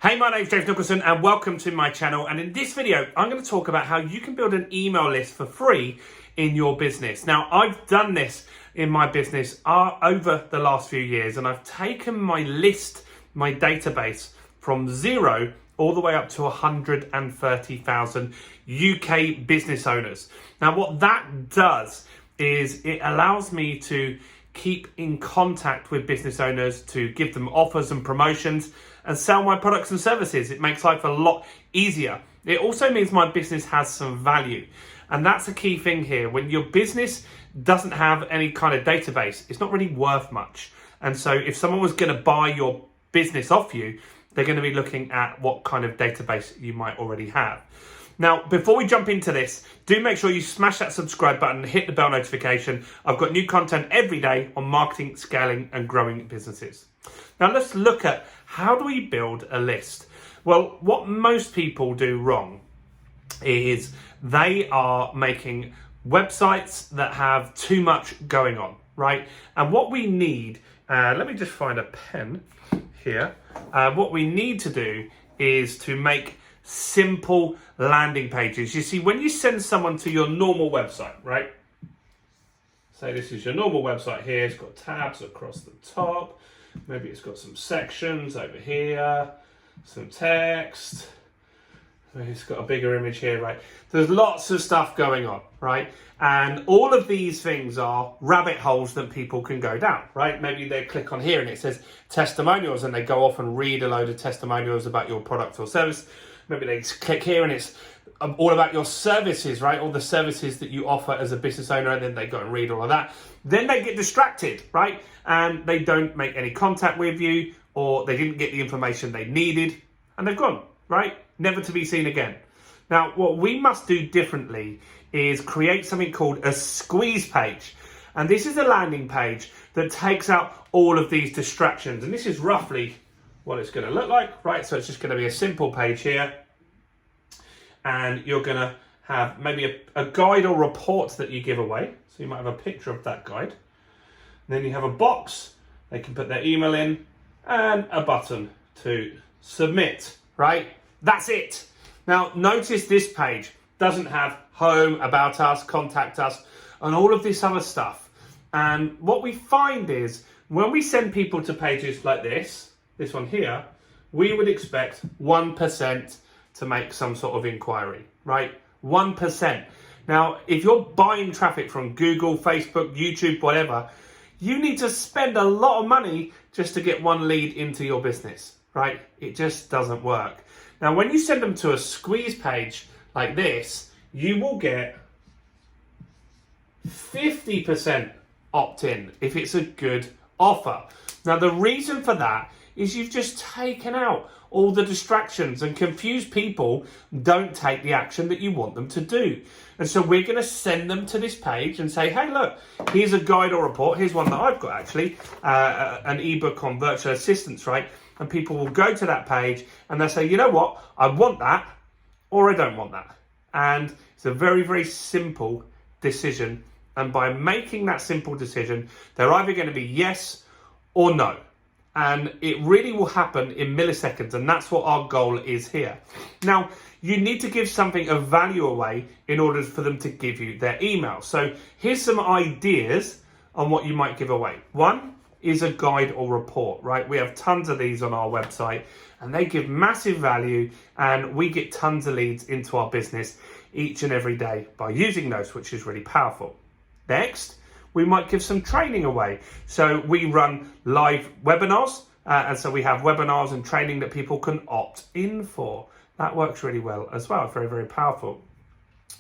Hey, my name's James Nicholson and welcome to my channel. And in this video, I'm going to talk about how you can build an email list for free in your business. Now, I've done this in my business over the last few years, and I've taken my list, my database from 0 all the way up to 130,000 UK business owners. Now, what that does is it allows me to keep in contact with business owners, to give them offers and promotions and sell my products and services. It makes life a lot easier. It also means my business has some value. And that's a key thing here. When your business doesn't have any kind of database, it's not really worth much. And so if someone was going to buy your business off you, they're going to be looking at what kind of database you might already have. Now, before we jump into this, do make sure you smash that subscribe button and hit the bell notification. I've got new content every day on marketing, scaling, and growing businesses. Now, let's look at how do we build a list? Well, what most people do wrong is they are making websites that have too much going on, right? And what we need, let me just find a pen here. What we need to do is to make simple landing pages. You see, when you send someone to your normal website, right? Say this is your normal website here. It's got tabs across the top. Maybe it's got some sections over here, some text. It's got a bigger image here, right? There's lots of stuff going on, right? And all of these things are rabbit holes that people can go down, right? Maybe they click on here and it says testimonials and they go off and read a load of testimonials about your product or service. Maybe they click here and it's all about your services, right? All the services that you offer as a business owner, and then they go and read all of that. Then they get distracted, right? And they don't make any contact with you, or they didn't get the information they needed, and they've gone, right? Never to be seen again. Now, what we must do differently is create something called a squeeze page. And this is a landing page that takes out all of these distractions. And this is roughly what it's going to look like, right? So it's just going to be a simple page here. And you're going to have maybe a guide or report that you give away. So you might have a picture of that guide. And then you have a box. They can put their email in and a button to submit, right? That's it. Now, notice this page doesn't have home, about us, contact us, and all of this other stuff. And what we find is when we send people to pages like this one here, we would expect 1% to make some sort of inquiry, right? 1%. Now, if you're buying traffic from Google, Facebook, YouTube, whatever, you need to spend a lot of money just to get one lead into your business, right? It just doesn't work. Now, when you send them to a squeeze page like this, you will get 50% opt-in if it's a good offer. Now, the reason for that is you've just taken out all the distractions, and confused people don't take the action that you want them to do. And so we're going to send them to this page and say, hey, look, here's a guide or report. Here's one that I've got, actually, an ebook on virtual assistants, right? And people will go to that page and they'll say, you know what, I want that or I don't want that. And it's a very, very simple decision. And by making that simple decision, they're either going to be yes or no. And it really will happen in milliseconds. And that's what our goal is here. Now, you need to give something of value away in order for them to give you their email. So here's some ideas on what you might give away. One is a guide or report, right? We have tons of these on our website and they give massive value, and we get tons of leads into our business each and every day by using those, which is really powerful. Next, we might give some training away. So we run live webinars, and so we have webinars and training that people can opt in for. That works really well as well, very, very powerful.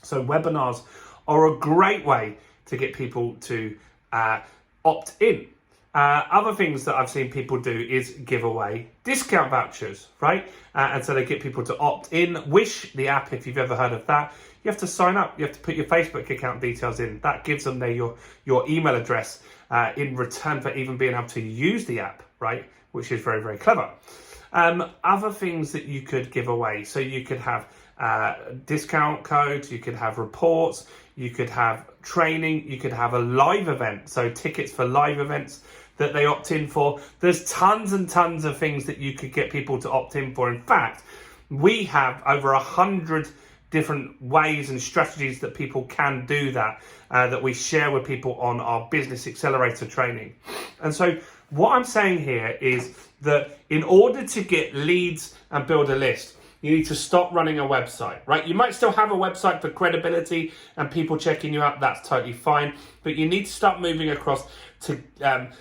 So webinars are a great way to get people to opt in. Other things that I've seen people do is give away discount vouchers, right? And so they get people to opt in. Wish, the app, if you've ever heard of that, you have to sign up. You have to put your Facebook account details in. That gives them your email address in return for even being able to use the app, right? Which is very, very clever. Other things that you could give away. So you could have discount codes, you could have reports, you could have training, you could have a live event. So tickets for live events that they opt in for. There's tons and tons of things that you could get people to opt in for. In fact, we have over 100 different ways and strategies that people can do that, that we share with people on our Business Accelerator training. And so what I'm saying here is that in order to get leads and build a list, you need to stop running a website, right? You might still have a website for credibility and people checking you out. That's totally fine. But you need to start moving across to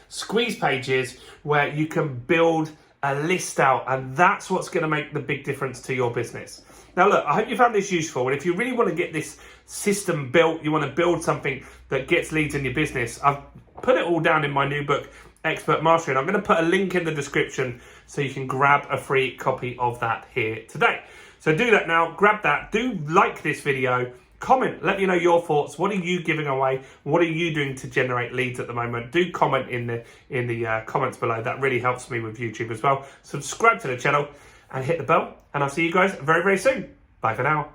squeeze pages where you can build a list out. And that's what's going to make the big difference to your business. Now, look, I hope you found this useful. And if you really want to get this system built, you want to build something that gets leads in your business, I've put it all down in my new book, Expert Mastery. And I'm going to put a link in the description so you can grab a free copy of that here today. So do that now, grab that, do like this video, comment, let me know your thoughts. What are you giving away? What are you doing to generate leads at the moment? Do comment in the comments below. That really helps me with YouTube as well. Subscribe to the channel and hit the bell. And I'll see you guys very, very soon. Bye for now.